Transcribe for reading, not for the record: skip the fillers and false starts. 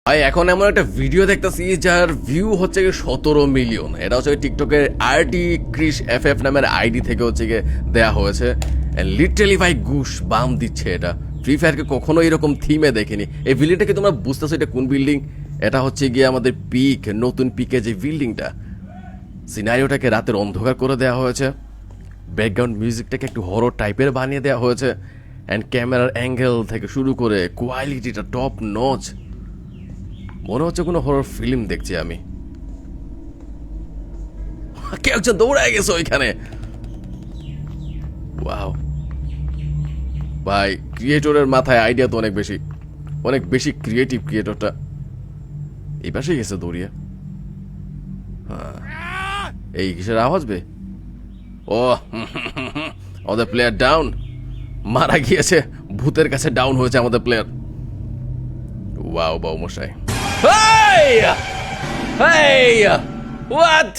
ভাই এখন এমন একটা ভিডিও দেখতেছি যার ভিউ হচ্ছে গিয়ে 17 মিলিয়ন। এটা হচ্ছে টিকটকের আরটি ক্রিশ এফএফ নামের আইডি থেকে হচ্ছে গিয়ে দেয়া হয়েছে। লিটারালি ভাই গুশ বাম দিচ্ছে এটা। ফ্রি ফায়ারকে কখনো এরকম থিমে দেখিনি। এই বিল্ডিংটাকে তোমরা বুঝতেছো এটা কোন বিল্ডিং? এটা হচ্ছে গিয়ে আমাদের পিক, নতুন পিকে যে বিল্ডিংটা। সিনারিওটাকে রাতের অন্ধকার করে দেওয়া হয়েছে, ব্যাকগ্রাউন্ড মিউজিকটাকে একটু হরর টাইপের বানিয়ে দেওয়া হয়েছে, অ্যান্ড ক্যামেরার অ্যাঙ্গেল থেকে শুরু করে কোয়ালিটিটা টপ নচ। মনে হচ্ছে কোনো হরর ফিল্ম দেখছি আমি। কেউ একজন দৌড়ায় গেছে ওইখানে। ওয়াও ভাই, ক্রিয়েটরের মাথায় আইডিয়া তো অনেক বেশি ক্রিয়েটিভ ক্রিয়েটরটা। এই পাশেই গেছে দৌড়িয়ে। হ্যাঁ, এই কিসের আওয়াজ বে? ও আমাদের প্লেয়ার ডাউন, মারা গিয়েছে, ভূতের কাছে ডাউন হয়েছে আমাদের প্লেয়ার। ওয়াও বাউ মশাই। Hey! Hey! What?